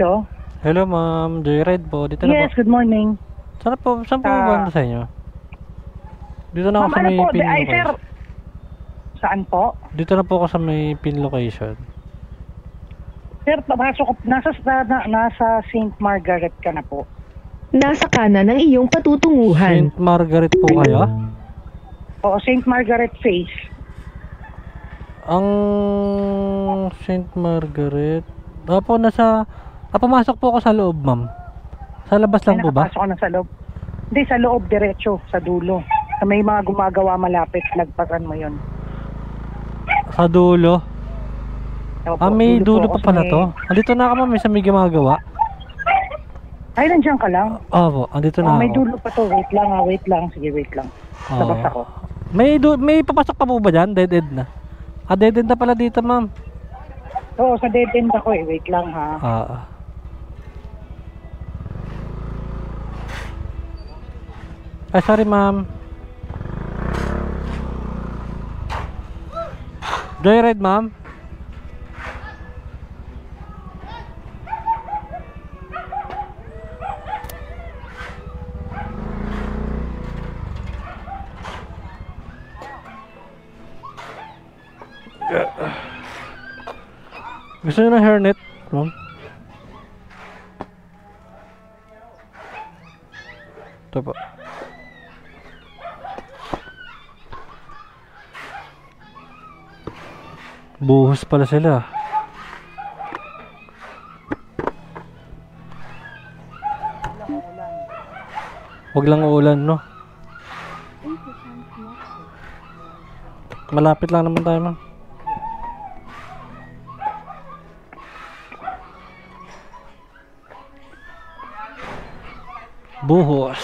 Hello? Hello ma'am, Joyride po. Dito na po. Yes, good morning. Saan po ba sa inyo? Dito na ako Ma'am, sa ano may po? pin Ay, sir. location. Saan po? Dito na po ako sa may pin location. Sir, papasok ko. Nasa St. Margaret ka na po. Nasa kanan ng iyong patutunguhan. St. Margaret po kayo? Oo, St. Margaret Face. Ang St. Margaret. Pumasok po ako sa loob, ma'am. Sa labas lang po ba? Nakapasok ko na sa loob. Hindi, sa loob, diretso, sa dulo. Sa may mga gumagawa malapit, lagpasan mo yon. Sa dulo? Opo, May dulo po pa ako pala sa to. Andito na ako, ma'am. May sa may gumagawa. Ay, nandiyan ka lang. Opo, andito na May ako. dulo pa to. Wait lang. Sige, wait lang. Labas ako. May papasok pa po ba dyan? Dead end na. Dead end na pala dito, ma'am. Oo, sa dead end ako eh. Wait lang ha. Ay, sorry, ma'am. Joyride, ma'am. Gusto nyo ng hairnet, ma'am? Ito po. Buhos pala sila. Wag lang uulan, no? Malapit lang naman tayo, ma'am. Buhos.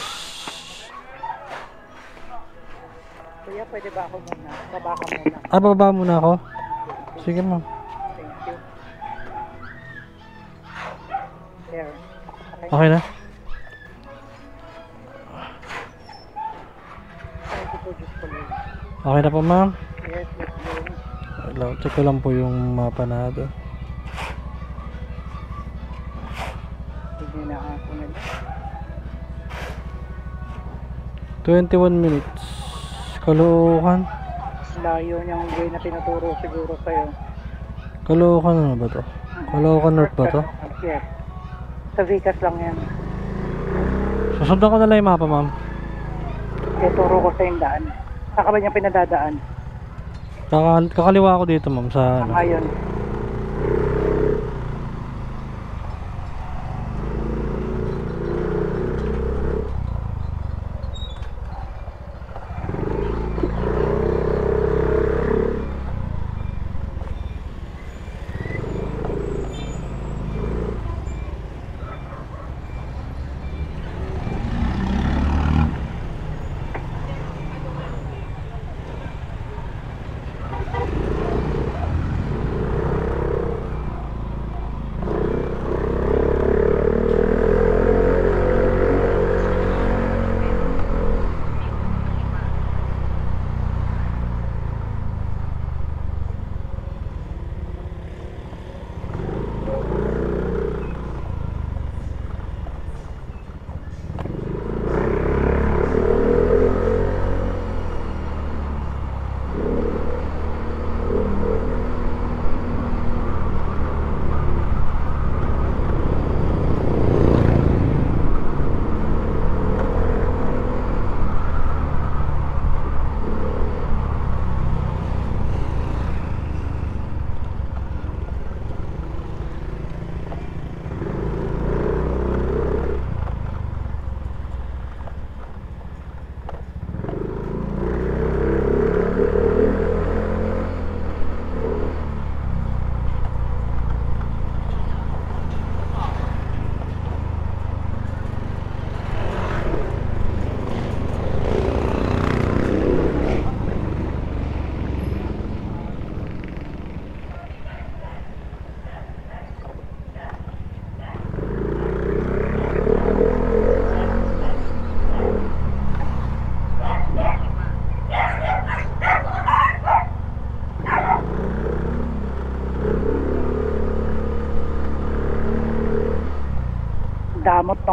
Kuya, pwede ba ako muna? Baba ka muna. Bababa muna ako. Sige, ma'am. Thank you. There. Okay na? Thank you po, Diyos ko, Lord. Okay na po, ma'am. Yes, Lord. Check ko lang po yung mapa natin. Sige na ako na. 21 minutes. Caloocan. Layo niyang way na tinuturo siguro sa'yo. Caloocan ano ba to? Caloocan North ba to? Yes. Sa Vicas lang yan. Susundan ko na lang yung mapa, ma'am. Kaya turo ko sa yung daan. Saka ba niya pinadadaan? Kakaliwa ako dito, ma'am, sa ano. Ayun.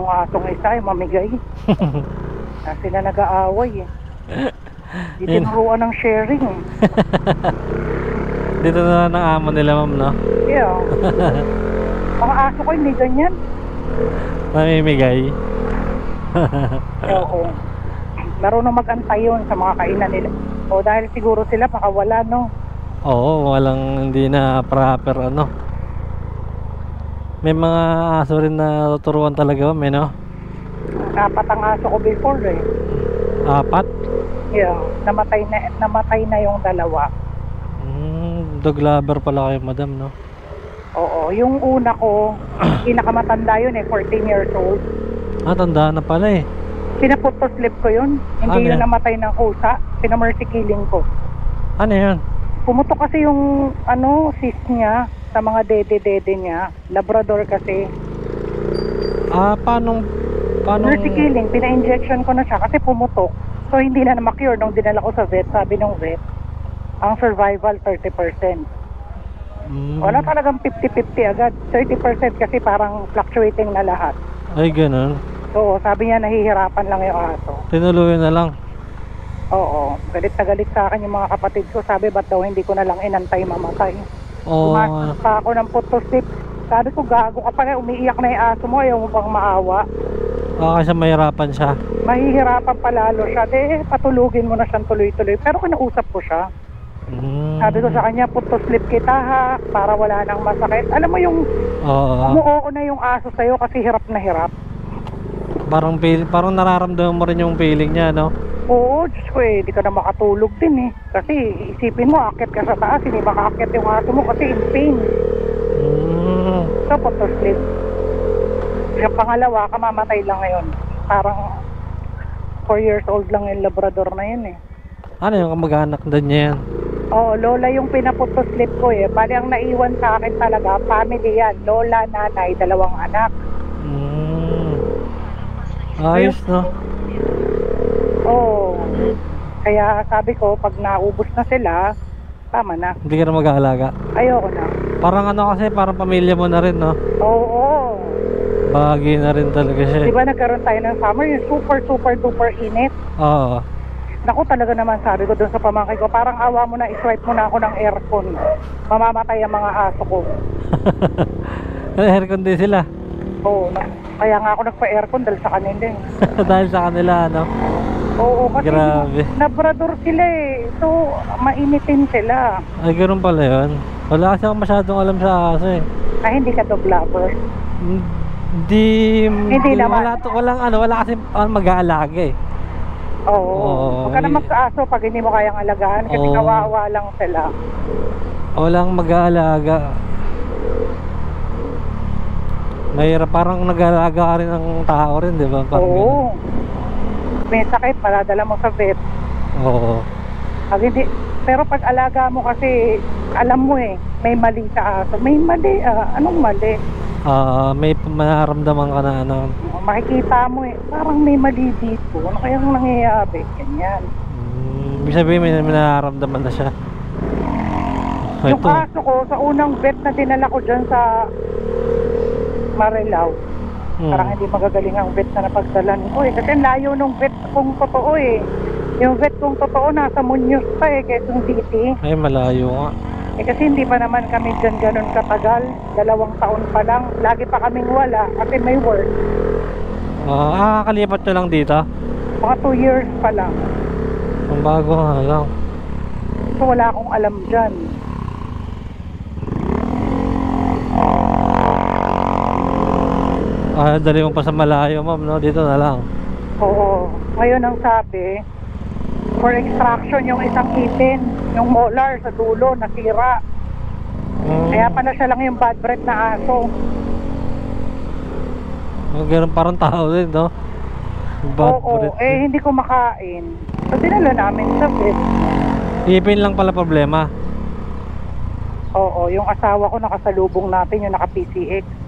yung asong isa, yung mamigay. Na sila nag-aaway eh. Di tinuruan ng sharing. Dito na ng amo nila, ma'am, no? Yeah. Mga aso ko hindi ganyan. Namimigay. Oo. Marunong mag-antay yun sa mga kainan nila. O dahil siguro sila makawala, no? Oo, walang hindi na proper ano. May mga aso rin na tuturuan talaga, may no? Apat ang aso ko before eh. 4? Yeah. Namatay na yung dalawa. Dog lover pala kayo, madam, no? Oo. Yung una ko, pinakamatanda yun eh, 14 years old. Tanda na pala eh. Pinaput to sleep ko yun. Hindi yun Ano yan? namatay ng kusa. Pinamercy killing ko. Ano yun? Pumutok kasi yung cyst niya sa mga dede-dede niya. Labrador kasi. Paano? Mercy killing, pina-injection ko na siya kasi pumutok. So hindi na ma-cure nung dinala ko sa vet. Sabi nung vet, ang survival 30%. Wala talagang 50-50 agad. 30% kasi parang fluctuating na lahat. Ay, ganun. Oo, sabi niya nahihirapan lang yung aso. Tinuluyan na lang. Oo, galit na galit sa akin yung mga kapatid ko. Sabi, ba't daw hindi ko na lang inantay mamatay? Oo. Pumasok pa ako ng put to sleep. Sabi ko, gago ka pa nga, umiiyak na yung aso mo, ayaw mo bang maawa? Kasi mahirapan siya. Mahihirapan palalo siya. Patulugin mo na siyang tuloy-tuloy. Pero kinausap ko siya. Sabi ko sa kanya, put to sleep kita ha, para wala nang masakit. Alam mo yung umuoo na yung aso sa'yo kasi hirap na hirap. Parang nararamdaman mo rin yung feeling niya, no? Oo, Diyos ko eh, di ka na makatulog din eh. Kasi isipin mo, akit ka sa taas, hindi makaakit yung aso mo kasi in pain. So, put to sleep. Yung pangalawa, kamamatay lang ngayon. Parang 4 years old lang yung Labrador na yun eh. Ano yung kamag-anak din niya yan? Oo, lola yung pinaput to sleep ko eh. Bali ang naiwan sa akin talaga, family yan. Lola, nanay, 2 anak. Ayos, no? Oo. Kaya sabi ko, pag naubos na sila, tama na. Hindi ka na mag-aalaga. Ayoko na. Parang kasi, parang pamilya mo na rin, no? Oo. Bahagi na rin talaga siya. Diba nagkaroon tayo ng summer, yung super duper init? Oo. Naku, talaga naman sabi ko doon sa pamangkin ko, parang awa mo na, iswipe mo na ako ng aircon. Mamamatay ang mga aso ko. Aircon din sila. Oo. Kaya nga ako nagpa-aircon dahil sa kanila eh. Dahil sa kanila, no? Oo, kasi Grabe. Labrador sila eh. So, mainitin sila. Ay, ganoon pala yun. Wala kasi ako masyadong alam sa aso eh. Ay, hindi ka dog lover. Hindi naman. Wala kasi mag-aalaga eh. Oo. Huwag ka na magkaaso pag hindi mo kayang alagaan kasi kawawa lang sila. Walang mag-aalaga. Mahirap, parang nag-aalaga ka rin ng tao rin, di ba? Oo. May sakit, maladala mo sa vet. Oo. Pag hindi, pero pag alaga mo kasi, alam mo eh, may mali sa aso. May mali, anong mali? May manaramdaman ka na ano. Makikita mo eh, parang may mali dito. Ano kayang nangyayari? Ganyan. Ibig sabihin may nararamdaman na siya. Yung aso ko, sa unang vet na dinala ko dyan sa Marilao, parang hindi magagaling ang vet na napagdalan ko eh. Kasi layo nung vet kong totoo eh. Yung vet kong totoo nasa Muñoz pa eh, Quezon City. Ay, malayo nga. Kasi hindi pa naman kami dyan ganun katagal. 2 taon pa lang. Lagi pa kaming wala kasi may work. Kakalipat nyo lang dito? Mga 2 years pa lang. Ang bago nga lang. So wala akong alam dyan. Dali mo pa sa malayo, ma'am, no? Dito na lang. Oo. Ngayon ang sabi, for extraction yung isang itin, yung molar sa dulo, nasira. Kaya pala siya lang yung bad breath na aso. Ganun parang tao din, no? Bad breath. Hindi ko makain. So dinala namin sa vet. Ipin lang pala problema. Oo, yung asawa ko nakasalubong natin, yung naka-PCX.